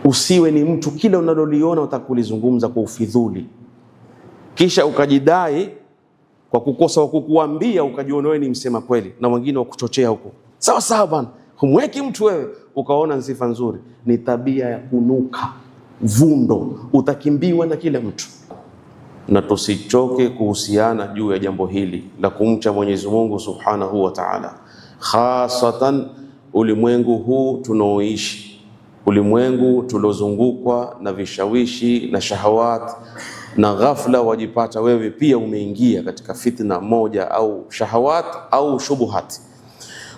Usiwe ni mtu kila unaloliona utakulizungumza kwa ufidhuli, kisha ukajidai kwa kukosa wa kukuambia ukajiona wewe ni msema kweli na wengine wakuchochea huko. Sawa sawa bwana, humweki mtu wewe ukaona ni sifa nzuri. Ni tabia ya kunuka vundo, utakimbiwa na kila mtu. Na tusichoke kuhusiana juu ya jambo hili la kumcha Mwenyezi Mungu Subhanahu wa Ta'ala, hasatan ulimwengu huu tunaoishi, ulimwengu tuliozungukwa na vishawishi na shahawat, na ghafla wajipata wewe pia umeingia katika fitna moja au shahawat au shubuhat.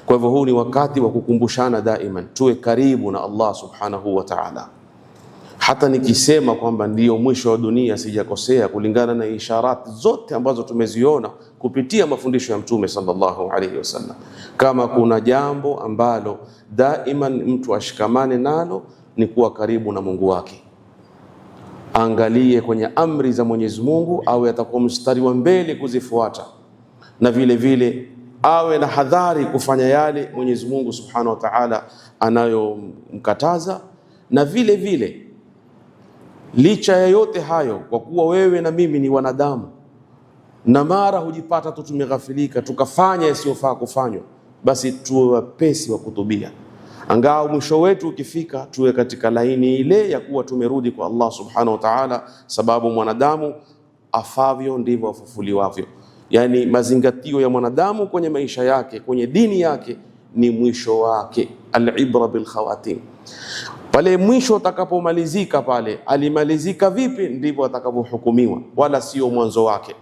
Kwa hivyo huu ni wakati wa kukumbushana daiman tuwe karibu na Allah Subhanahu wa Ta'ala. Hata nikisema kwamba ndiyo mwisho wa dunia sijakosea, kulingana na isharat zote ambazo tumeziona kupitia mafundisho ya Mtume sallallahu alaihi wasallam. Kama kuna jambo ambalo daiman mtu ashikamane nalo ni kuwa karibu na Mungu wake. Angalie kwenye amri za Mwenyezi Mungu, awe atakuwa mstari wa mbele kuzifuata, na vile vile awe na hadhari kufanya yale Mwenyezi Mungu Subhanahu wa Ta'ala anayomkataza. Na vile vile licha ya yote hayo, kwa kuwa wewe na mimi ni wanadamu na mara hujipata tu tumeghafilika tukafanya yasiyofaa kufanywa, basi tuwe wepesi wa kutubia. Angao mwisho wetu ukifika tuwe katika laini ile ya kuwa tumerudi kwa Allah Subhanahu wa Ta'ala, sababu mwanadamu afavyo ndivyo afufuliwavyo. Yani mazingatio ya mwanadamu kwenye maisha yake, kwenye dini yake ni mwisho wake. Al-ibra bil khawatim. Pale mwisho utakapomalizika, pale alimalizika vipi ndivyo atakapohukumiwa, wala sio mwanzo wake.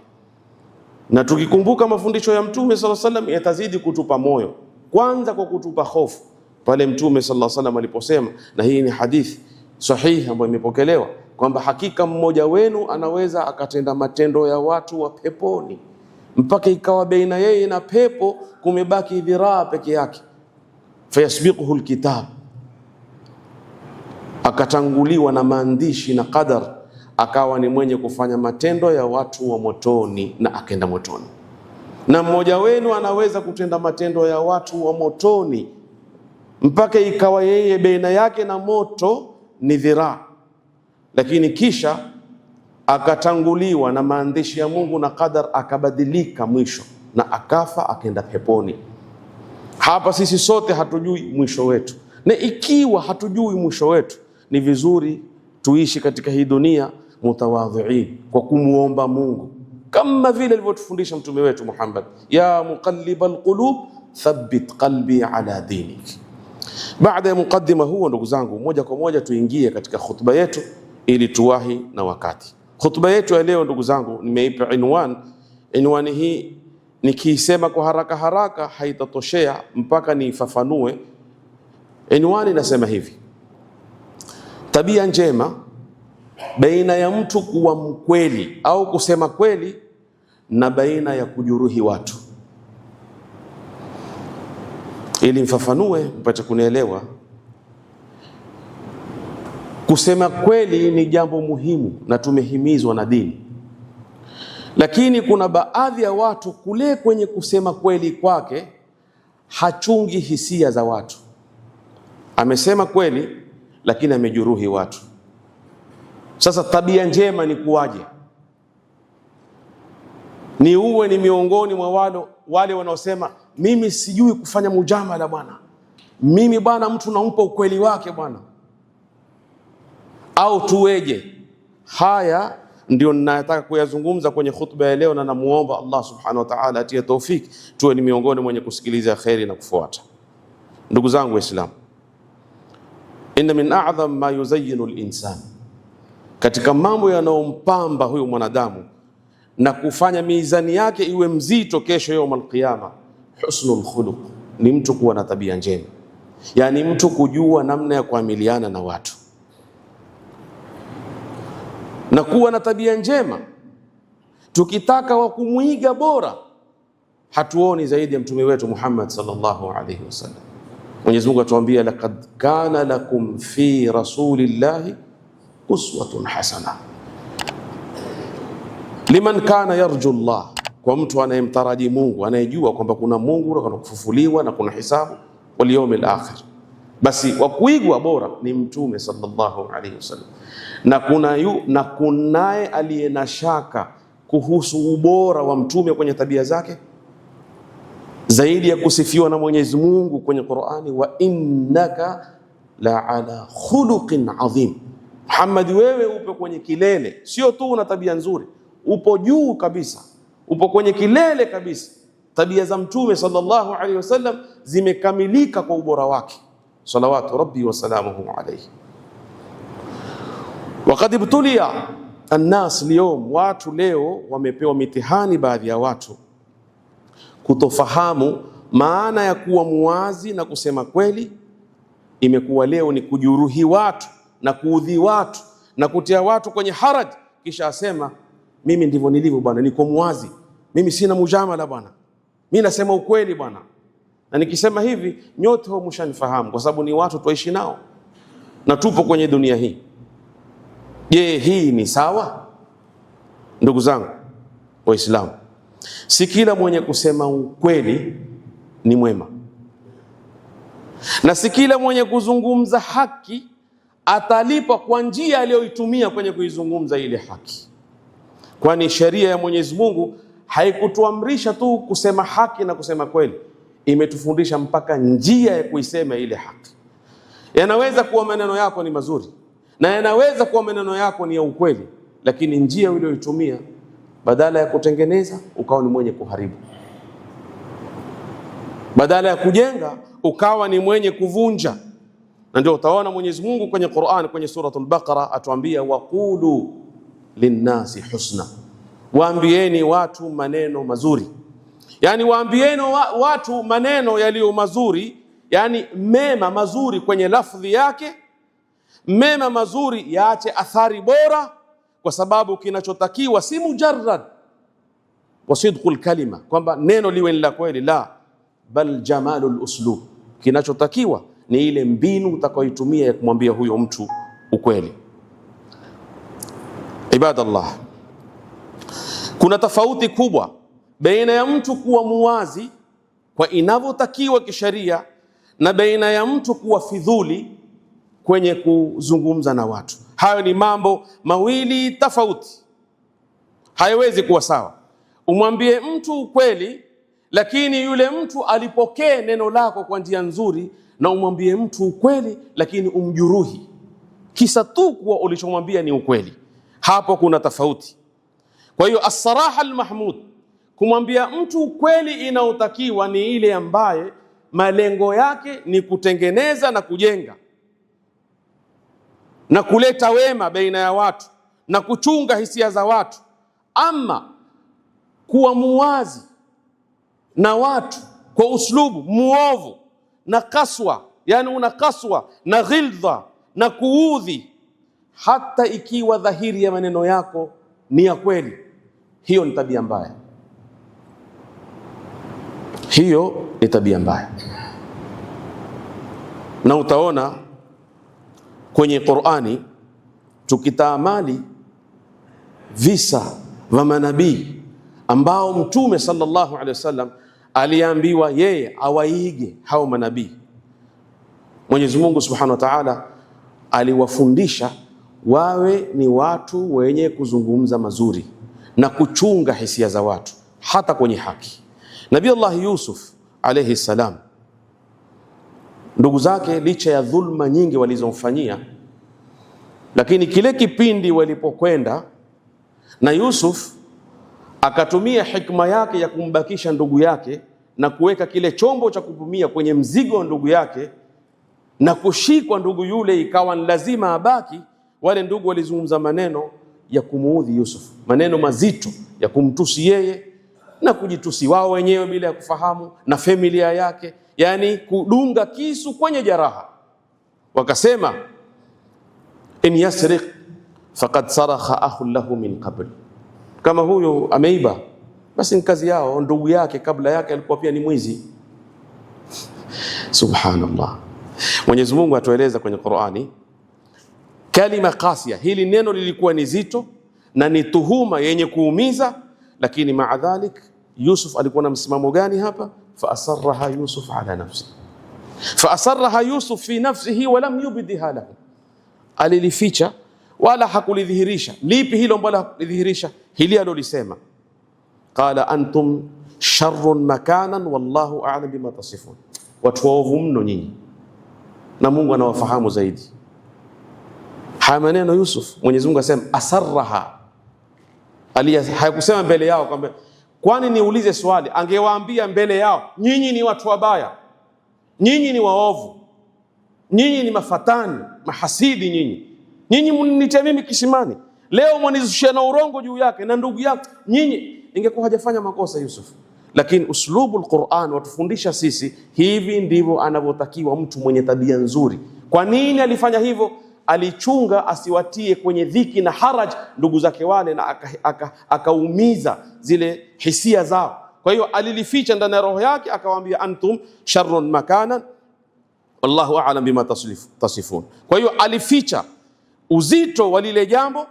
Na tukikumbuka mafundisho ya Mtume sallallahu alaihi wasallam yatazidi kutupa moyo, kwanza kwa kutupa hofu. Pale Mtume sallallahu alaihi wasallam aliposema, na hii ni hadithi sahihi ambayo imepokelewa, kwamba hakika mmoja wenu anaweza akatenda matendo ya watu wa peponi mpaka ikawa baina yeye na pepo kumebaki dhiraa peke yake, fayasbiquhu alkitab, akatanguliwa na maandishi na qadar, akawa ni mwenye kufanya matendo ya watu wa motoni na akenda motoni. Na mmoja wenu anaweza kutenda matendo ya watu wa motoni mpaka ikawa yeye baina yake na moto ni dhiraa, lakini kisha akatanguliwa na maandishi ya Mungu na qadar, akabadilika mwisho na akafa akenda peponi. Hapa sisi sote hatujui mwisho wetu, na ikiwa hatujui mwisho wetu, ni vizuri tuishi katika hii dunia mutawadhiin, kwa kumuomba Mungu kama vile alivyotufundisha mtume wetu Muhammad, ya muqallibal qulub thabbit qalbi ala dinik. Baada ya mukaddima huo, ndugu zangu, moja kwa moja tuingie katika khutba yetu ili tuwahi na wakati. Khutba yetu ya leo, ndugu zangu, nimeipa inwan. Inwani hii nikiisema kwa haraka haraka haitatoshea mpaka nifafanue. Inwani nasema hivi: tabia njema baina ya mtu kuwa mkweli au kusema kweli na baina ya kujuruhi watu. Ili mfafanue mpate kunielewa, kusema kweli ni jambo muhimu na tumehimizwa na dini, lakini kuna baadhi ya watu kule kwenye kusema kweli kwake hachungi hisia za watu. Amesema kweli lakini amejuruhi watu. Sasa tabia njema ni kuwaje? Ni uwe ni miongoni mwa wale wanaosema mimi sijui kufanya mujamala bwana, mimi bwana mtu nampa ukweli wake bwana, au tuweje? Haya ndio ninayotaka kuyazungumza kwenye khutba ya leo, na namuomba Allah Subhanahu wa Ta'ala atie taufiki tuwe ni miongoni mwenye kusikiliza kheri na kufuata. Ndugu zangu Waislamu, inna min a'dham ma yuzayyinu al-insan, katika mambo yanayompamba huyu mwanadamu na kufanya mizani yake iwe mzito kesho yaum al-qiyama, husnul khuluq, ni mtu kuwa na tabia njema. Yani mtu kujua namna ya kuamiliana na watu na kuwa na tabia njema. Tukitaka wa kumuiga bora, hatuoni zaidi ya mtume wetu Muhammad sallallahu alaihi wasallam. Mwenyezi Mungu atuambia, laqad kana lakum fi rasulillahi uswatun hasana liman kana yarju Allah, kwa mtu anayemtaraji Mungu, anayejua kwamba kuna Mungu na kuna kufufuliwa na kuna hisabu, wal yawmil akhir. Basi wa kuigwa bora ni Mtume sallallahu alaihi wasallam, na kunaye aliye na shaka kuhusu ubora wa Mtume kwenye tabia zake zaidi ya kusifiwa na Mwenyezi Mungu kwenye Qur'ani, wa innaka la ala khuluqin adhim. Muhammad, wewe upo kwenye kilele, sio tu una tabia nzuri, upo juu kabisa, upo kwenye kilele kabisa. Tabia za Mtume sallallahu alaihi wasallam zimekamilika kwa ubora wake, salawatu rabbi wa salamuhu alayhi. Waqad ibtulia annas liyom, watu leo wamepewa mitihani, baadhi ya watu kutofahamu maana ya kuwa muwazi na kusema kweli. Imekuwa leo ni kujuruhi watu na kuudhi watu na kutia watu kwenye haraj, kisha asema mimi ndivyo nilivyo bwana, niko muwazi, mimi sina mujamala bwana, mimi nasema ukweli bwana. Na nikisema hivi nyote ho mshanifahamu, kwa sababu ni watu tuishi nao na tupo kwenye dunia hii. Je, hii ni sawa? Ndugu zangu Waislamu, si kila mwenye kusema ukweli ni mwema, na si kila mwenye kuzungumza haki atalipwa kwa njia aliyoitumia kwenye kuizungumza ile haki. Kwani sheria ya Mwenyezi Mungu haikutuamrisha tu kusema haki na kusema kweli, imetufundisha mpaka njia ya kuisema ile haki. Yanaweza kuwa maneno yako ni mazuri na yanaweza kuwa maneno yako ni ya ukweli, lakini njia uliyoitumia, badala ya kutengeneza ukawa ni mwenye kuharibu, badala ya kujenga ukawa ni mwenye kuvunja. Na ndio utaona Mwenyezi Mungu kwenye Qur'an, kwenye suratul Baqara atuambia waqulu linnasi husna, waambieni watu maneno mazuri. Yani waambieni watu maneno yaliyo mazuri, yani mema mazuri kwenye lafdhi yake, mema mazuri yaache athari bora, kwa sababu kinachotakiwa si mujarrad wa sidqul kalima, kwamba neno liwe la kweli, la bal jamalul uslub. Kinachotakiwa ni ile mbinu utakayoitumia ya kumwambia huyo mtu ukweli. Ibadallah, kuna tofauti kubwa baina ya mtu kuwa muwazi kwa inavyotakiwa kisheria na baina ya mtu kuwa fidhuli kwenye kuzungumza na watu. Hayo ni mambo mawili tofauti, haiwezi kuwa sawa. Umwambie mtu ukweli, lakini yule mtu alipokee neno lako kwa njia nzuri, na umwambie mtu ukweli lakini umjuruhi kisa tu kuwa ulichomwambia ni ukweli. Hapo kuna tofauti. Kwa hiyo as-saraha al-mahmud, kumwambia mtu ukweli inaotakiwa ni ile ambaye malengo yake ni kutengeneza na kujenga na kuleta wema baina ya watu na kuchunga hisia za watu. Ama kuwa muwazi na watu kwa uslubu muovu na kaswa, yani una kaswa na ghildha na kuudhi, hata ikiwa dhahiri ya maneno yako ni ya kweli, hiyo ni tabia mbaya. Hiyo ni tabia mbaya. Na utaona kwenye Qur'ani, tukitaamali visa vya manabii ambao Mtume sallallahu alaihi wasallam aliambiwa yeye awaige hao manabii, Mwenyezi Mungu subhanahu wa ta'ala aliwafundisha wawe ni watu wenye kuzungumza mazuri na kuchunga hisia za watu hata kwenye haki. Nabii Allah Yusuf alayhi salam, ndugu zake licha ya dhulma nyingi walizomfanyia, lakini kile kipindi walipokwenda na Yusuf akatumia hikma yake ya kumbakisha ndugu yake na kuweka kile chombo cha kupumia kwenye mzigo wa ndugu yake na kushikwa ndugu yule, ikawa lazima abaki. Wale ndugu walizungumza maneno ya kumuudhi Yusuf, maneno mazito ya kumtusi yeye na kujitusi wao wenyewe bila ya kufahamu, na familia yake, yani kudunga kisu kwenye jaraha. Wakasema in yasriq faqad sarakha akhun lahu min qabl, kama huyo ameiba basi ni kazi yao, ndugu yake kabla yake alikuwa pia ni mwizi. Subhanallah. Mwenyezi Mungu atueleza kwenye Qur'ani kalima qasia, hili neno lilikuwa ni zito na ni tuhuma yenye kuumiza, lakini maadhalik Yusuf alikuwa na msimamo gani hapa? Fa asarraha Yusuf ala nafsi, fa asarraha Yusuf fi nafsihi wa lam yubdiha lahu, alilificha wala hakulidhihirisha. Lipi hilo ambalo hakulidhihirisha? Hili alolisema, qala antum sharrun makanan wallahu a'lam bima tasifun, watu waovu mno nyinyi na Mungu anawafahamu zaidi. Haya maneno Yusuf, Mwenyezi Mungu asema asarraha, hayakusema mbele yao. Kwamba kwani niulize swali, angewaambia mbele yao, nyinyi ni watu wabaya, nyinyi ni waovu, nyinyi ni mafatani, mahasidi, nyinyi mnitia mimi kisimani, leo mwanizusha na urongo juu yake na ndugu yake, nyinyi, ingekuwa hajafanya makosa Yusuf. Lakini uslubul Qur'an watufundisha sisi, hivi ndivyo anavyotakiwa mtu mwenye tabia nzuri. Kwa nini alifanya hivyo? Alichunga asiwatie kwenye dhiki na haraj ndugu zake wale, na akaumiza zile hisia zao. Kwa hiyo alilificha ndani ya roho yake, akawaambia antum sharrun makana wallahu a'lam bima tasifun. Kwa hiyo alificha uzito wa lile jambo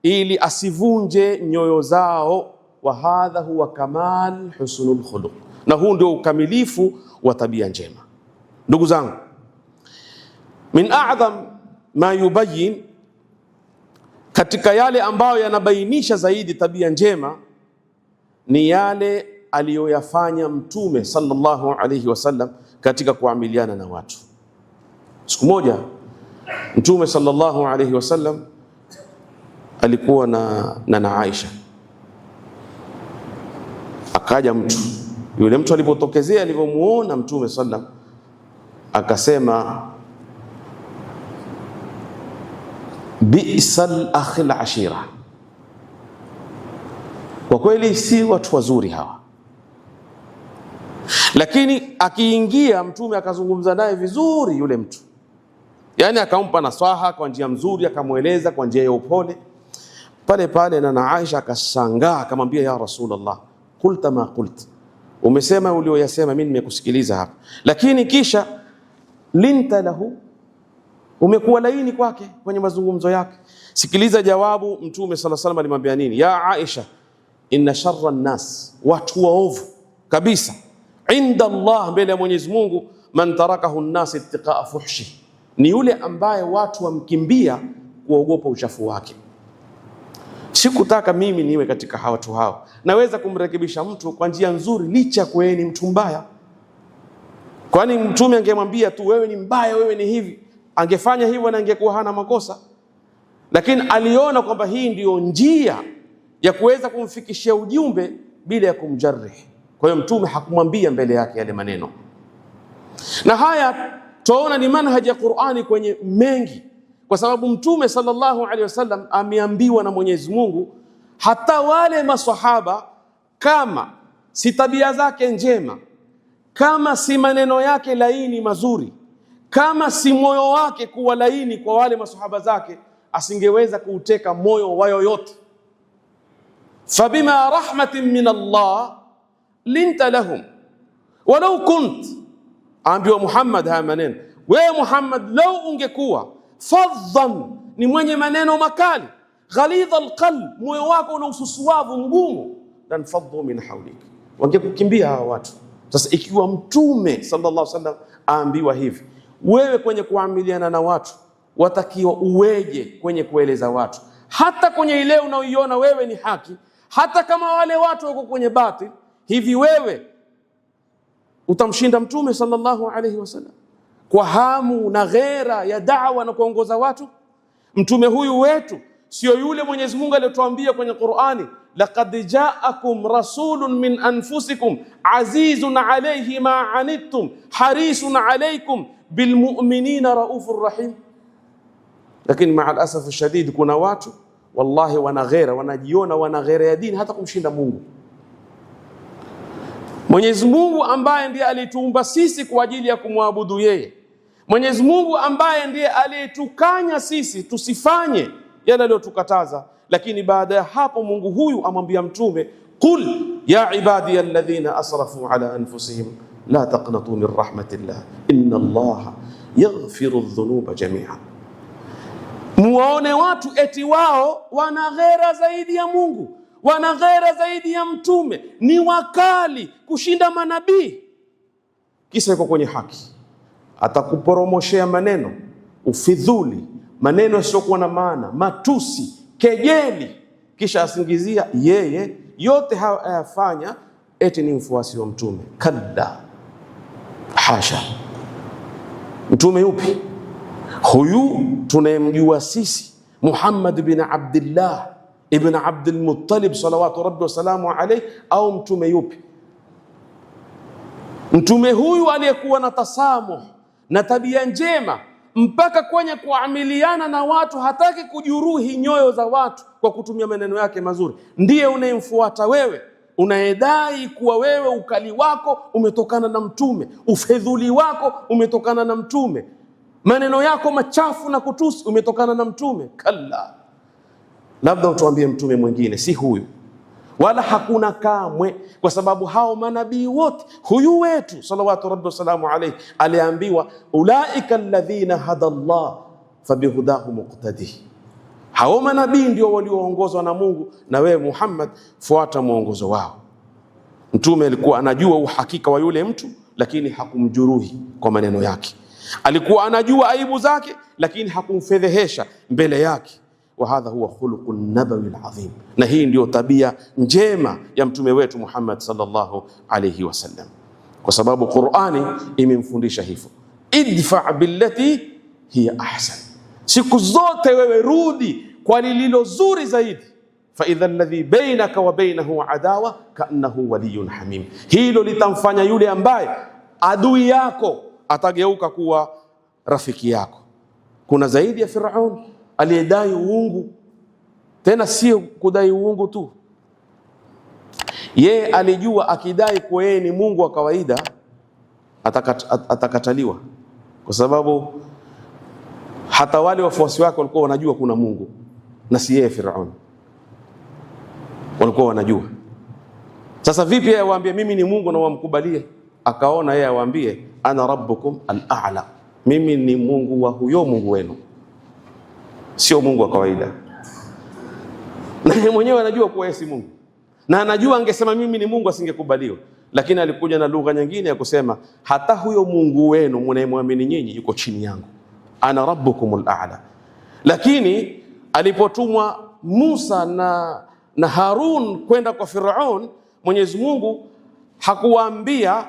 ili asivunje nyoyo zao. Wa hadha huwa kamal husnul khuluq, na huu ndio ukamilifu wa tabia njema. Ndugu zangu, min a'dham ma yubayyin, katika yale ambayo yanabainisha zaidi tabia njema ni yale aliyoyafanya Mtume sallallahu alayhi wasallam katika kuamiliana na watu. Siku moja Mtume sallallahu alayhi wasallam alikuwa na Aisha. Akaja mtu, yule mtu alipotokezea, alipomuona Mtume sallam, akasema bi'sal akhil ashira, kwa kweli si watu wazuri hawa. Lakini akiingia Mtume akazungumza naye vizuri yule mtu, yani akampa nasaha kwa njia nzuri, akamweleza kwa njia ya upole. Pale pale na Aisha akashangaa, akamwambia ya Rasulullah, qulta ma qult, umesema ulioyasema, mimi nimekusikiliza hapa, lakini kisha linta lahu, umekuwa laini kwake kwenye mazungumzo yake. Sikiliza jawabu Mtume sallallahu alaihi wasallam alimwambia nini? Ya Aisha, inna sharra an-nas, watu waovu kabisa, inda Allah, mbele ya Mwenyezi Mungu, man tarakahu an-nas ittiqaa fuhshi, ni yule ambaye watu wamkimbia kuogopa uchafu wake. Sikutaka mimi niwe katika watu hao. Naweza kumrekebisha mtu kwa njia nzuri licha kwa yeye ni mtu mbaya. Kwani Mtume angemwambia tu wewe ni mbaya, wewe ni hivi, angefanya hivyo na angekuwa hana makosa. Lakini aliona kwamba hii ndiyo njia ya kuweza kumfikishia ujumbe bila ya kumjarih. Kwa hiyo Mtume hakumwambia mbele yake yale maneno. Na haya tunaona ni manhaji ya Qur'ani kwenye mengi, kwa sababu Mtume sallallahu alaihi wasallam ameambiwa na Mwenyezi Mungu, hata wale maswahaba, kama si tabia zake njema, kama si maneno yake laini mazuri, kama si moyo wake kuwa laini kwa wale maswahaba zake, asingeweza kuuteka moyo wa yoyote. Fabima rahmatin min Allah linta lahum walau kunt, ambiwa Muhammad haya maneno, wewe Muhammad, lau ungekuwa fadhan, ni mwenye maneno makali, ghalidha alqalb, moyo wako una ususuavu mgumu, dan fadhu min hawlik, wangekukimbia hawa watu. Sasa ikiwa Mtume sallallahu alaihi wasallam aambiwa hivi, wewe kwenye kuamiliana na watu watakiwa uweje kwenye kueleza watu, hata kwenye ile unaoiona wewe ni haki, hata kama wale watu wako kwenye batil. Hivi wewe utamshinda Mtume sallallahu alaihi wasallam kwa hamu na ghera ya da'wa na kuongoza watu? Mtume huyu wetu sio yule Mwenyezi Mungu aliyotuambia kwenye Qur'ani, laqad ja'akum rasulun min anfusikum azizun alayhi ma anittum harisun alaykum bilmu'minina raufur rahim. Lakini ma'al asaf shadid, kuna watu wallahi wana ghera, wanajiona wana ghera ya dini hata kumshinda Mungu. Mwenyezi Mungu ambaye ndiye alituumba sisi kwa ajili ya kumwabudu yeye, Mwenyezi Mungu ambaye ndiye aliyetukanya sisi tusifanye yale aliyotukataza, lakini baada ya hapo Mungu huyu amwambia Mtume, qul ya ibadiy alladhina asrafu ala anfusihim la taqnatu min rahmatillah inna Allaha yaghfiru dhunuba jami'an. Muwaone watu eti wao wana ghera zaidi ya Mungu, wana ghera zaidi ya Mtume, ni wakali kushinda manabii, kisa yuko kwenye haki. atakuporomoshea maneno, ufidhuli, maneno yasiyokuwa na maana, matusi, kejeli, kisha asingizia yeye yote haya ayafanya eti ni mfuasi wa mtume. Kalla, hasha. Mtume yupi huyu? Tunayemjua sisi Muhammad bin Abdullah ibn Abdul Muttalib salawatu rabbi wasalamu alayhi, au mtume yupi? Mtume huyu aliyekuwa na tasamuh na tabia njema mpaka kwenye kuamiliana na watu, hataki kujuruhi nyoyo za watu kwa kutumia maneno yake mazuri, ndiye unayemfuata wewe, unayedai kuwa wewe ukali wako umetokana na mtume, ufedhuli wako umetokana na mtume, maneno yako machafu na kutusi umetokana na mtume. Kalla, labda utuambie mtume mwingine, si huyu, wala hakuna kamwe, kwa sababu hao manabii wote, huyu wetu salawatu rabbi wasalamu alayhi aliambiwa ulaika alladhina hada Allah fabihudahu muqtadi. Hao manabii ndio walioongozwa na Mungu, na wewe Muhammad fuata mwongozo wao. Mtume alikuwa anajua uhakika wa yule mtu, lakini hakumjuruhi kwa maneno yake. Alikuwa anajua aibu zake, lakini hakumfedhehesha mbele yake. Wa hadha huwa khuluqun nabawi alazim, na hii ndio tabia njema ya mtume wetu Muhammad sallallahu alayhi wasallam, kwa sababu Qur'ani imemfundisha hivyo, idfa billati hiya ahsan. Siku zote wewe rudi kwa lililo zuri zaidi. Fa idha alladhi bainaka wa bainahu adawa kaannahu waliyyun hamim. Hilo litamfanya yule ambaye adui yako atageuka kuwa rafiki yako. Kuna zaidi ya Firaun aliyedai uungu, tena sio kudai uungu tu, yeye alijua akidai kwa yeye ni Mungu wa kawaida atakataliwa, kwa sababu hata wale wafuasi wake walikuwa wanajua kuna Mungu, na si yeye Firaun, walikuwa wanajua. Sasa vipi yeye awaambie mimi ni Mungu na wamkubalie? Akaona yeye awaambie ana rabbukum al-a'la, mimi ni Mungu wa huyo Mungu wenu, sio Mungu wa kawaida. Na yeye mwenyewe anajua kuwa yeye si Mungu, na anajua angesema mimi ni Mungu asingekubaliwa, lakini alikuja na lugha nyingine ya kusema hata huyo Mungu wenu mnayemwamini nyinyi yuko chini yangu, ana rabbukumul a'la. Lakini alipotumwa Musa na Harun kwenda kwa Firaun, Mwenyezi Mungu hakuwaambia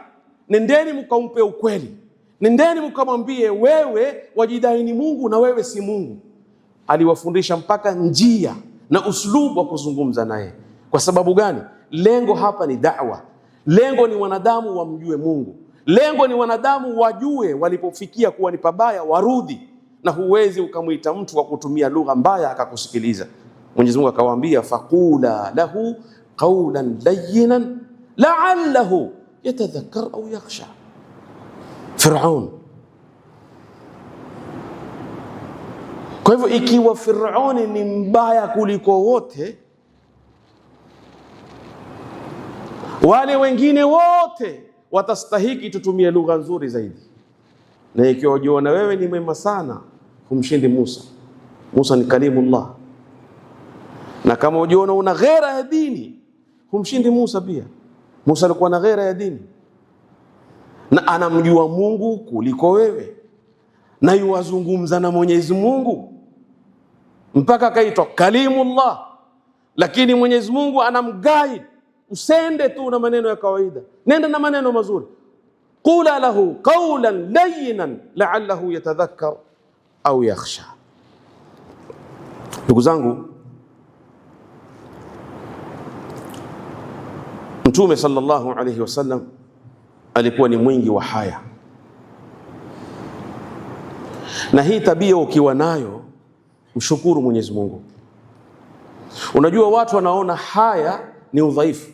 nendeni mkampe ukweli, nendeni mkamwambie wewe wajidai ni Mungu na wewe si Mungu. Aliwafundisha mpaka njia na uslubu wa kuzungumza naye. Kwa sababu gani? Lengo hapa ni da'wa, lengo ni wanadamu wamjue Mungu, lengo ni wanadamu wajue walipofikia kuwa ni pabaya warudi. Na huwezi ukamwita mtu kwa kutumia lugha mbaya akakusikiliza. Mwenyezi Mungu akawaambia faqula lahu qawlan layyinan la'allahu yatadhakkar au yakhsha. Firaun. Kwa hivyo ikiwa Firauni ni mbaya kuliko wote, wale wengine wote watastahiki tutumie lugha nzuri zaidi. Na ikiwa ujiona wewe ni mwema sana, kumshindi Musa. Musa ni kalimullah. Na kama ujiona una ghera ya dini, kumshindi Musa pia. Musa alikuwa na ghera ya dini, na anamjua Mungu kuliko wewe, na yuwazungumza na Mwenyezi Mungu mpaka akaitwa kalimullah. Lakini Mwenyezi Mungu anamguide, usende tu na maneno ya kawaida, nenda na maneno mazuri. Qula lahu qawlan layyinan la'allahu yatadhakkar au yakhsha. Ndugu zangu, Mtume sallallahu alayhi wasallam alikuwa ni mwingi wa haya, na hii tabia ukiwa nayo mshukuru Mwenyezi Mungu. Unajua watu wanaona haya ni udhaifu,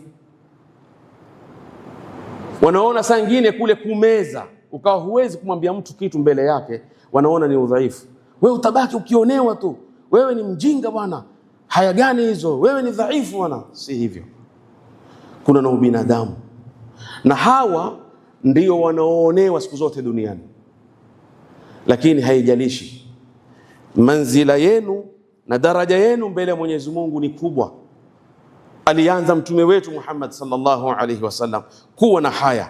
wanaona saa nyingine kule kumeza, ukawa huwezi kumwambia mtu kitu mbele yake, wanaona ni udhaifu. Wewe utabaki ukionewa tu, wewe ni mjinga bwana, haya gani hizo, wewe ni dhaifu bwana. Si hivyo, kuna na ubinadamu, na hawa ndio wanaoonewa siku zote duniani. Lakini haijalishi, manzila yenu na daraja yenu mbele ya Mwenyezi Mungu ni kubwa. Alianza mtume wetu Muhammad sallallahu alaihi wasallam kuwa na haya.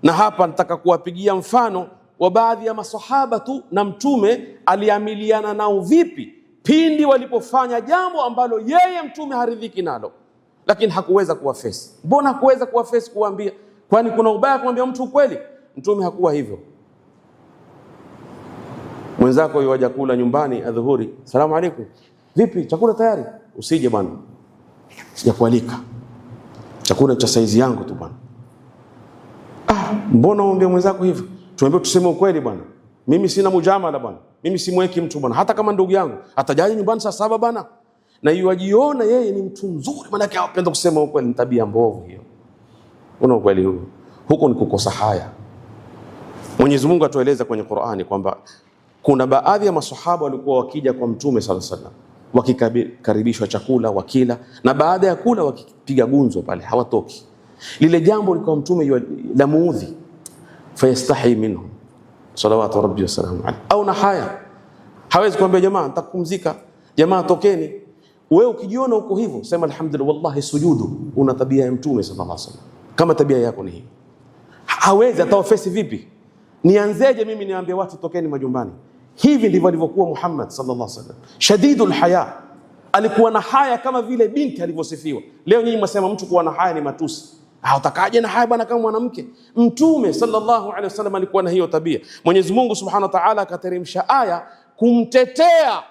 Na hapa nataka kuwapigia mfano wa baadhi ya masahaba tu, na mtume aliamiliana nao vipi pindi walipofanya jambo ambalo yeye mtume haridhiki nalo, lakini hakuweza kuwafesi. Mbona hakuweza kuwafesi, kuambia? Kwani kuna ubaya kumwambia mtu ukweli? Mtume hakuwa hivyo. Mwenzako yuaja kula nyumbani adhuhuri, salamu alaykum, vipi chakula tayari? Usije bwana, sijakualika, chakula cha saizi yangu tu bwana. Mbona uambie mwenzako hivyo? Tuambie tuseme ukweli bwana, mimi sina mujamala bwana, mimi simweki mtu bwana, hata kama ndugu yangu atajaje nyumbani saa 7 bwana. Na yuajiona yeye ni mtu mzuri, maana yake anapenda kusema ukweli. Ni tabia mbovu hiyo. Una ukweli huo, huko ni kukosa haya. Mwenyezi Mungu atueleza kwenye Qur'ani kwamba kuna baadhi ya maswahaba walikuwa wakija kwa Mtume sallallahu alaihi wasallam wakikaribishwa chakula wakila, na baada ya kula wakipiga gunzo pale, hawatoki. Lile jambo likawa Mtume la muudhi, fayastahi minhum salawatu rabbi wa salamu alayhi, au na haya, hawezi kuambia jamaa nitakupumzika, jamaa tokeni. Wewe ukijiona uko hivyo, sema alhamdulillah, wallahi sujudu. Una tabia ya Mtume sallallahu alaihi wasallam. Kama tabia yako ni hii, hawezi atawafesi vipi? Nianzeje mimi niambie watu tokeni majumbani? Hivi ndivyo alivyokuwa Muhammad sallallahu alaihi wasallam, shadidul haya. Alikuwa na haya kama vile binti alivyosifiwa. Leo nyinyi mnasema mtu kuwa na haya ni matusi. Utakaje na haya bwana kama mwanamke? Mtume sallallahu alaihi wasallam alikuwa na hiyo tabia. Mwenyezi Mungu subhanahu wa ta'ala akateremsha aya kumtetea.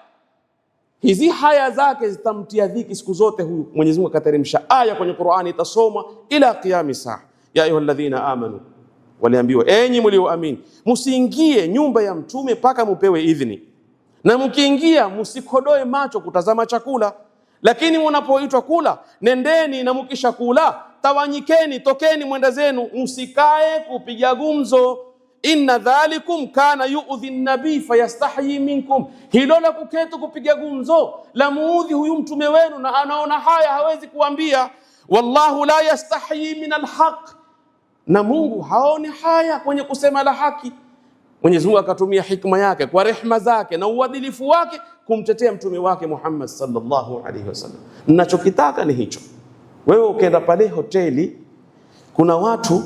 Hizi haya zake zitamtia dhiki siku zote huyu. Mwenyezi Mungu akateremsha aya kwenye Qur'ani, itasoma ila qiyami saa. Ya ayyuhalladhina amanu, waliambiwa enyi mlioamini, msiingie nyumba ya mtume mpaka mupewe idhini, na mkiingia msikodoe macho kutazama chakula, lakini mnapoitwa kula nendeni, na mkisha kula tawanyikeni, tokeni mwenda zenu, msikae kupiga gumzo. Inna dhalikum kana yu'dhi an-nabi fayastahyi minkum, hilo la kuketu kupiga gumzo la muudhi huyu mtume wenu, na anaona haya hawezi kuambia. Wallahu la yastahyi min al-haq, na Mungu haoni haya kwenye kusema la haki. Mwenyezi Mungu akatumia hikma yake kwa rehema zake na uadilifu wake kumtetea mtume wake Muhammad sallallahu alaihi wasallam. Ninachokitaka ni hicho. Wewe ukienda pale hoteli, kuna watu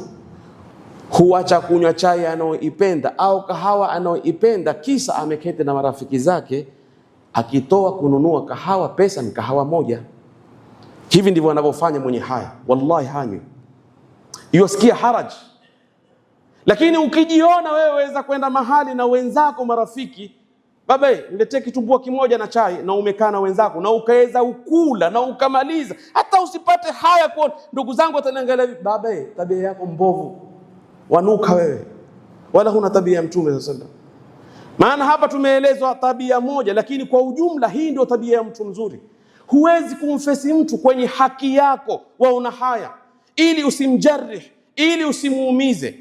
huacha kunywa chai anaoipenda au kahawa anaoipenda, kisa ameketi na marafiki zake, akitoa kununua kahawa pesa ni kahawa moja. Hivi ndivyo anavyofanya mwenye haya. Wallahi hanywi, yosikia haraji. Lakini ukijiona wewe waweza kwenda mahali na wenzako marafiki, baba niletee kitumbua kimoja na chai, na umekaa na wenzako na ukaweza ukula na ukamaliza, hata usipate haya kwa ndugu zangu wataniangalia, baba tabia yako mbovu, wanuka wewe, wala huna tabia ya Mtume sallallahu alaihi wasallam. Maana hapa tumeelezwa tabia moja, lakini kwa ujumla hii ndio tabia ya mtu mzuri. Huwezi kumfesi mtu kwenye haki yako, waona haya, ili usimjarih, ili usimuumize.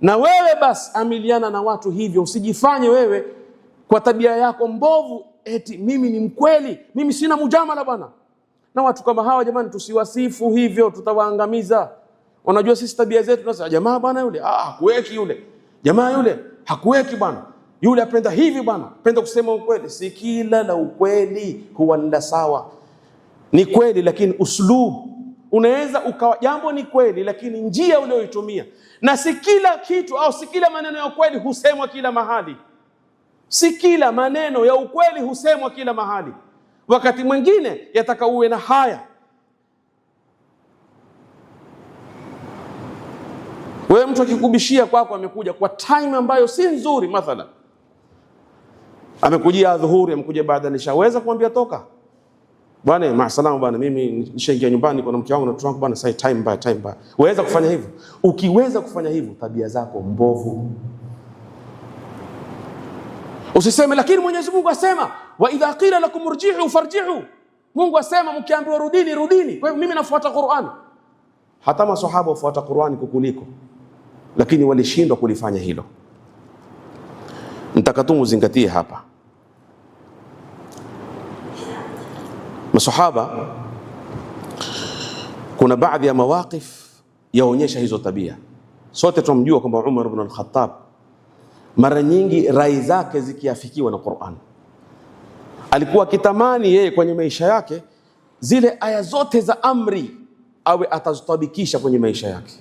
Na wewe basi amiliana na watu hivyo, usijifanye wewe kwa tabia yako mbovu eti mimi ni mkweli, mimi sina mujamala bwana. Na watu kama hawa jamani, tusiwasifu hivyo, tutawaangamiza. Unajua sisi tabia zetu tunasema jamaa bwana yule hakuweki, yule jamaa yule hakuweki bwana, yule apenda hivi bwana, apenda kusema ukweli. Si kila la ukweli huwa ni sawa. Ni kweli lakini uslub, unaweza ukawa jambo ni kweli lakini njia uliyoitumia. Na si kila kitu au si kila maneno ya ukweli husemwa kila mahali. Si kila maneno ya ukweli husemwa kila mahali. Wakati mwingine yataka uwe na haya. Wewe mtu akikubishia kwako, amekuja kwa time ambayo si nzuri, mathalan amekujia adhuhuri, amekuja baada nishaweza kumwambia toka bwana, maasalamu bwana, mimi nishaingia nyumbani kwa mke wangu na mtoto wangu bwana, sasa time by. Waweza kufanya hivyo? Ukiweza kufanya hivyo, tabia zako mbovu. Usiseme lakini Mwenyezi Mungu asema wa idha qila lakum irji'u farji'u. Mungu asema mkiambiwa rudini, rudini. Kwa hiyo mimi nafuata Qur'an. Hata maswahaba wafuata Qur'an kukuliko, lakini walishindwa kulifanya hilo. Nitakatu muzingatie hapa. Maswahaba kuna baadhi ya mawaqif yaonyesha hizo tabia. Sote tunamjua kwamba Umar ibn al-Khattab mara nyingi rai zake zikiafikiwa na Qur'an. Alikuwa akitamani yeye kwenye maisha yake zile aya zote za amri awe atazitabikisha kwenye maisha yake.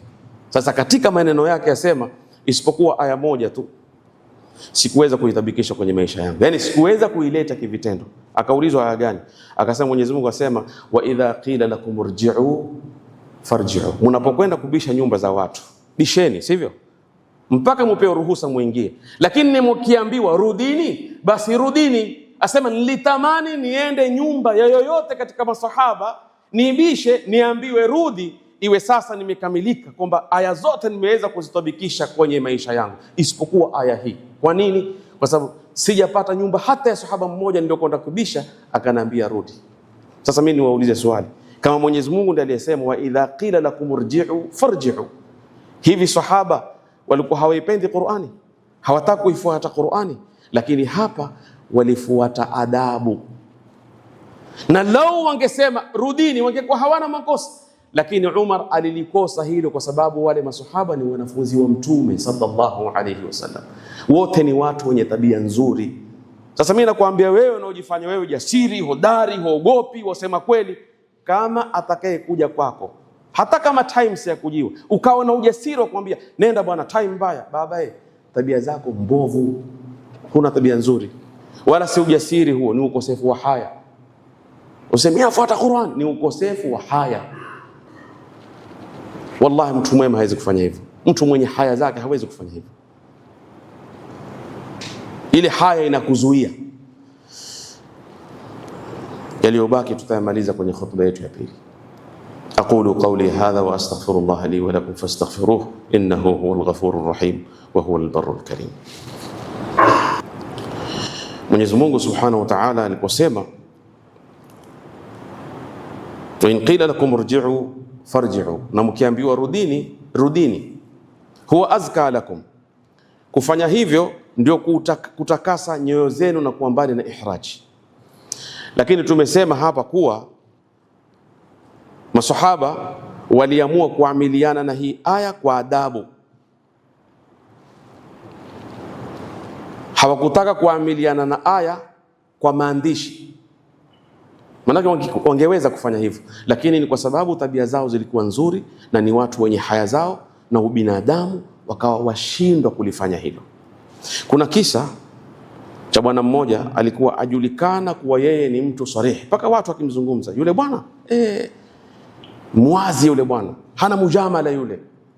Sasa katika maneno yake yasema isipokuwa aya moja tu, sikuweza kuitabikisha kwenye maisha yangu, yani sikuweza kuileta kivitendo. Akaulizwa aya gani? Akasema Mwenyezi Mungu asema, wa idha qila lakum irji'u farji'u, mnapokwenda kubisha nyumba za watu bisheni, sivyo? Mpaka mupewe ruhusa muingie, lakini mkiambiwa rudini, basi rudini. Asema nilitamani niende nyumba ya yoyote katika masahaba nibishe, niambiwe rudi, iwe sasa nimekamilika, kwamba aya zote nimeweza kuzitabikisha kwenye maisha yangu isipokuwa aya hii. Kwa nini? Kwa sababu sijapata nyumba hata ya sahaba mmoja niliyokwenda kubisha akaniambia rudi. Sasa mimi niwaulize swali, kama Mwenyezi Mungu ndiye aliyesema wa idha qila lakum irji'u farji'u, hivi sahaba walikuwa hawaipendi Qur'ani, hawataka kuifuata Qur'ani? Lakini hapa walifuata adabu, na lau wangesema rudini wangekuwa hawana makosa. Lakini Umar alilikosa hilo, kwa sababu wale masahaba ni wanafunzi wa Mtume sallallahu alayhi wasallam, wote ni watu wenye tabia nzuri. Sasa mimi nakwambia wewe unaojifanya wewe jasiri, hodari, huogopi, wasema kweli, kama atakaye kuja kwako, hata kama times ya kujiwa, ukawa na ujasiri wa kumwambia nenda bwana, time mbaya, baba tabia zako mbovu, huna tabia nzuri, wala si ujasiri huo, ni ukosefu wa haya. Usemia fuata Qur'an, ni ukosefu wa haya. Wallahi mtu mwema hawezi kufanya hivyo, mtu mwenye haya zake hawezi kufanya hivyo. Ile haya inakuzuia. Yaliyobaki tutayamaliza kwenye khutba yetu ya pili. Aqulu qawli hadha wa astaghfirullah li wa lakum fastaghfiruhu innahu huwal ghafurur rahim wa huwal barrul karim. Mwenyezi Mungu Subhanahu wa Ta'ala aliposema wa in qila lakum irji'u farji'u, na mkiambiwa rudini, rudini, huwa azka lakum, kufanya hivyo ndio kutakasa nyoyo zenu na kuwa mbali na ihraji. Lakini tumesema hapa kuwa masahaba waliamua kuamiliana na hii aya kwa adabu, hawakutaka kuamiliana na aya kwa maandishi. Maana wangeweza kufanya hivyo, lakini ni kwa sababu tabia zao zilikuwa nzuri na ni watu wenye haya zao na ubinadamu, wakawa washindwa kulifanya hilo. Kuna kisa cha bwana mmoja alikuwa ajulikana kuwa yeye ni mtu sarihi, mpaka watu wakimzungumza yule bwana mwazi, yule bwana hana mujamala,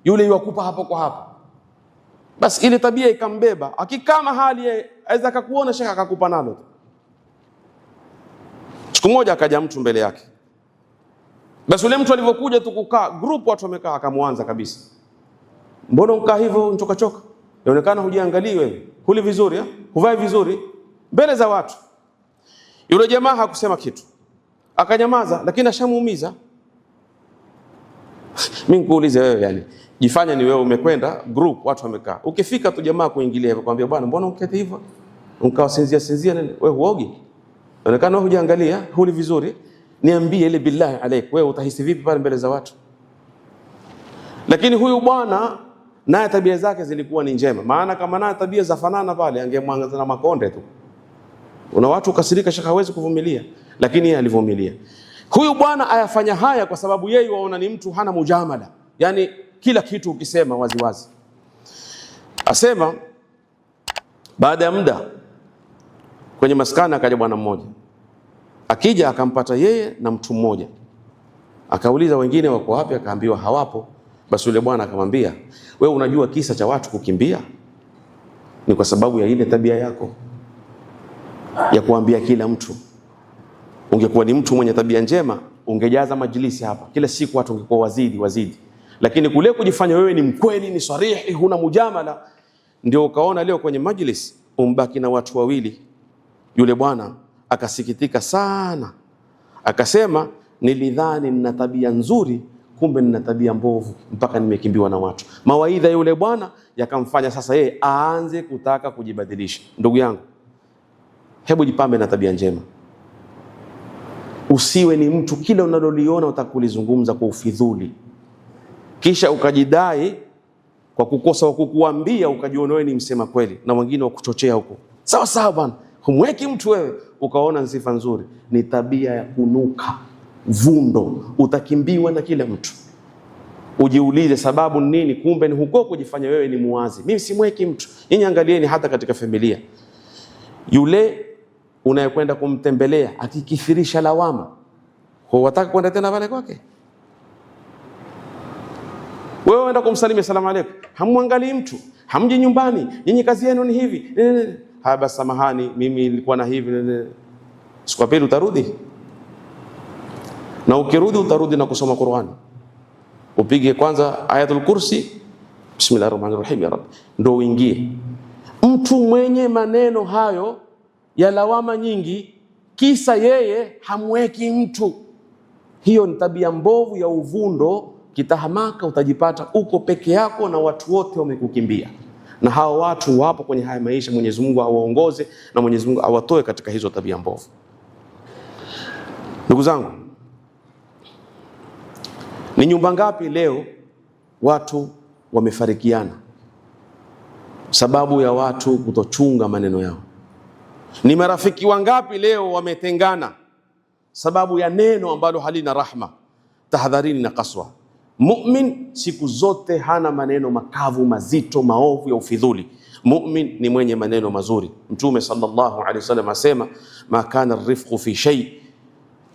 yule yuwakupa hapo kwa hapo. Basi ile tabia ikambeba, akikaa mahali aweza akakuona shaka akakupa nalo. Siku moja akaja mtu mbele yake, basi yule mtu alivyokuja tu kukaa group watu wamekaa, akamwanza kabisa, mbona ukaa hivyo nchoka choka, inaonekana hujiangalii wewe, huli vizuri, huvai vizuri mbele za watu. Yule jamaa hakusema kitu, akanyamaza, lakini ashamuumiza. Mimi nikuulize wewe, yani jifanya ni wewe umekwenda group watu wamekaa, ukifika tu jamaa kuingilia hivyo kwambia bwana mbona uketi hivyo, ukawa sinzia nini, wewe huogi, inaonekana hujiangalia, huli vizuri, niambie ile billahi alaik, wewe utahisi vipi pale mbele za watu? Lakini huyu bwana naye tabia zake zilikuwa ni njema, maana kama naye tabia za fanana pale angemwangaza na makonde tu. Una watu kasirika shaka hawezi kuvumilia, lakini yeye alivumilia. Huyu bwana ayafanya haya kwa sababu yeye waona ni mtu hana mujamala, yani kila kitu ukisema wazi wazi. Asema baada ya muda kwenye maskani akaja bwana mmoja, akija akampata yeye na mtu mmoja, akauliza wengine wako wapi, akaambiwa hawapo. Basi yule bwana akamwambia, wewe unajua kisa cha watu kukimbia? Ni kwa sababu ya ile tabia yako ya kuambia kila mtu. Ungekuwa ni mtu mwenye tabia njema, ungejaza majlisi hapa kila siku, watu ungekuwa wazidi. Lakini kule kujifanya wewe ni mkweli, ni sarihi, huna mujamala, ndio ukaona leo kwenye majlis umbaki na watu wawili. Yule bwana akasikitika sana, akasema nilidhani nina tabia nzuri, kumbe nina tabia mbovu, mpaka nimekimbiwa na watu. Mawaidha yule bwana yakamfanya sasa yeye aanze kutaka kujibadilisha. Ndugu yangu, hebu jipambe na tabia njema. Usiwe ni mtu kila unaloliona utakulizungumza kwa ufidhuli, kisha ukajidai kwa kukosa wa kukuambia, ukajiona wewe ni msema kweli na wengine wa kuchochea huko. Sawa bwana, humweki mtu wewe ukaona sifa nzuri. Ni tabia ya kunuka vundo, utakimbiwa na kila mtu. ujiulize sababu nini. Kumbe ni huko kujifanya wewe ni muwazi. Mimi simweki mtu. Nyinyi angalieni hata katika familia, yule unayekwenda kumtembelea akikithirisha lawama, wataka kwenda tena pale kwake? Wewe unaenda kumsalimia salamu alaykum, hamwangalii mtu, hamji nyumbani, nyinyi kazi yenu ni hivi. Haya basi, samahani, mimi nilikuwa na hivi. Siku ya pili utarudi, na ukirudi utarudi na kusoma Qur'an. Upige kwanza ayatul kursi, bismillahirrahmanirrahim ya rabbi, ndio uingie. Mtu mwenye maneno hayo ya lawama nyingi, kisa yeye hamweki mtu, hiyo ni tabia mbovu ya uvundo. Kitahamaka utajipata uko peke yako na watu wote wamekukimbia, na hao watu wapo kwenye haya maisha. Mwenyezi Mungu awaongoze na Mwenyezi Mungu awatoe katika hizo tabia mbovu. Ndugu zangu, ni nyumba ngapi leo watu wamefarikiana sababu ya watu kutochunga maneno yao? Ni marafiki wangapi leo wametengana sababu ya neno ambalo halina rahma? Tahadharini na kaswa. Mu'min siku zote hana maneno makavu, mazito, maovu ya ufidhuli. Mu'min ni mwenye maneno mazuri. Mtume sallallahu alaihi wasallam asema, ma kana rifqu fi shay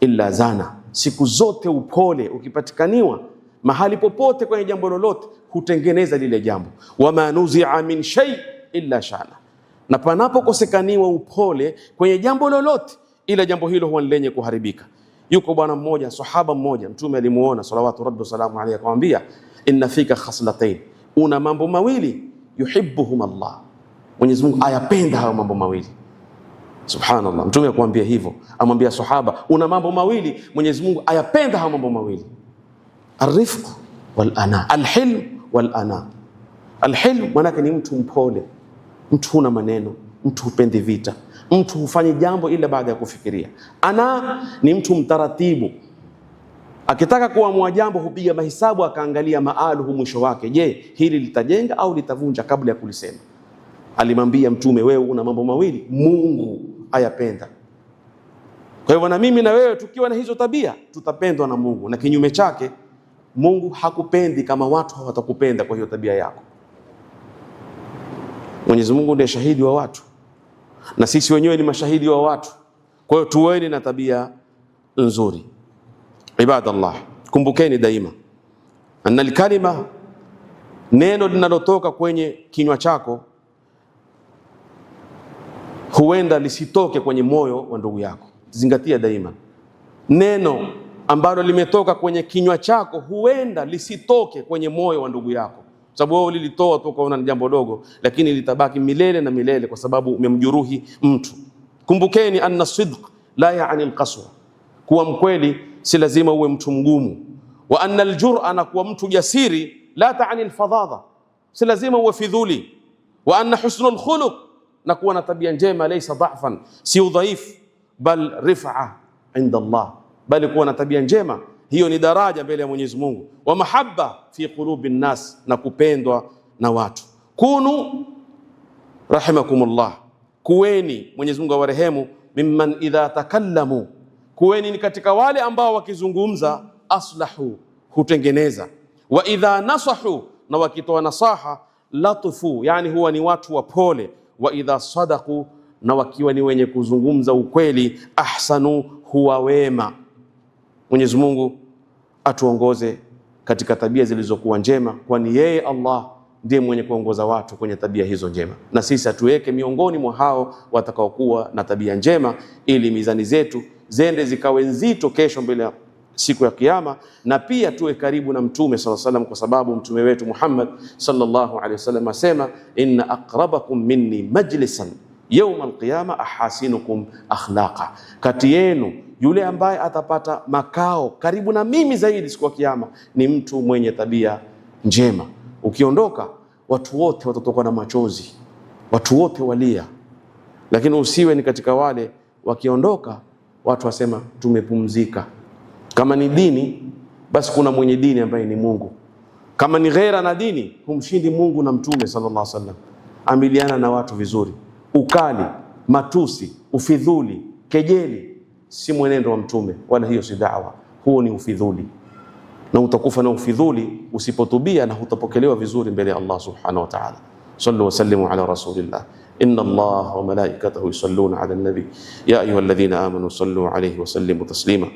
illa zana. Siku zote upole ukipatikaniwa mahali popote kwenye jambo lolote hutengeneza lile jambo. Wama nuzi'a min shay illa shana. Na panapokosekaniwa upole kwenye jambo lolote, ila jambo hilo huwa lenye kuharibika. Yuko bwana mmoja, sahaba mmoja, Mtume alimuona salawatu rabbi wasalamu alayhi, akamwambia, inna fika khaslatayn, una mambo mawili, yuhibbuhum Allah, Mwenyezi Mungu ayapenda hayo mambo mawili. Subhanallah, Mtume akwambia hivyo, amwambia sahaba, una mambo mawili, Mwenyezi Mungu ayapenda hayo mambo mawili, arifq wal ana, alhilm wal ana. Alhilm manake ni mtu mpole, mtu huna maneno, mtu hupendi vita, mtu hufanyi jambo ila baada ya kufikiria. Ana ni mtu mtaratibu, akitaka kuamua jambo hupiga mahesabu, akaangalia maaluhu, mwisho wake, je, hili litajenga au litavunja kabla ya kulisema. Alimwambia Mtume, wewe una mambo mawili, Mungu ayapenda. Kwa hivyo na mimi na wewe tukiwa na hizo tabia tutapendwa na Mungu, na kinyume chake Mungu hakupendi kama watu hawatakupenda kwa hiyo tabia yako. Mwenyezi Mungu ndiye shahidi wa watu na sisi wenyewe ni mashahidi wa watu. Kwa hiyo tuweni na tabia nzuri. Ibadallah, kumbukeni daima anna alkalima, neno linalotoka kwenye kinywa chako huenda lisitoke kwenye moyo wa ndugu yako. Zingatia daima, neno ambalo limetoka kwenye kinywa chako huenda lisitoke kwenye moyo wa ndugu yako, sababu wewe ulilitoa tu ukaona ni jambo dogo, lakini litabaki milele na milele kwa sababu umemjeruhi mtu. Kumbukeni anna sidq la yaani alqaswa, kuwa mkweli si lazima uwe mtu mgumu. Wa anna aljur'a, na kuwa mtu jasiri, la taani alfadhadha, si lazima uwe fidhuli. Wa anna husnul khuluq, na kuwa na tabia njema, laysa dha'fan, si udhaifu, bal rif'a inda Allah, bali kuwa na tabia njema hiyo ni daraja mbele ya Mwenyezi Mungu. Wa mahabba fi qulubi nnas, na kupendwa na watu. Kunu rahimakumullah, kuweni, Mwenyezi Mungu awarehemu, mimman idha takallamu, kuweni ni katika wale ambao wakizungumza, aslahu, hutengeneza, wa idha nasahu, na wakitoa nasaha, latufu, yani huwa ni watu wapole, wa idha sadaku, na wakiwa ni wenye kuzungumza ukweli, ahsanu, huwa wema. Mwenyezi Mungu atuongoze katika tabia zilizokuwa njema, kwani yeye Allah ndiye mwenye kuongoza watu kwenye tabia hizo njema, na sisi atuweke miongoni mwa hao watakaokuwa na tabia njema, ili mizani zetu zende zikawe nzito kesho mbele ya siku ya Kiyama, na pia tuwe karibu na Mtume sallallahu alaihi wasallam, kwa sababu mtume wetu Muhammad sallallahu alaihi wasallam asema, inna aqrabakum minni majlisan yawm alqiyama ahasinukum akhlaqa, kati yenu yule ambaye atapata makao karibu na mimi zaidi siku ya Kiyama ni mtu mwenye tabia njema. Ukiondoka watu wote watatoka na machozi, watu wote walia, lakini usiwe ni katika wale wakiondoka watu wasema tumepumzika. Kama ni dini, basi kuna mwenye dini ambaye ni Mungu. Kama ni ghera na dini, humshindi Mungu na Mtume sallallahu alaihi wasallam. Amiliana na watu vizuri. Ukali, matusi, ufidhuli, kejeli si mwenendo wa Mtume, wala hiyo si da'wa, huo ni ufidhuli. na utakufa na ufidhuli usipotubia, na hutapokelewa vizuri mbele ya Allah subhanahu wa ta'ala. Sallu wa sallimu ala rasulillah. Inna Allah wa malaikatahu yusalluna ala nabi ya ayyuhalladhina amanu sallu alayhi wa sallimu taslima.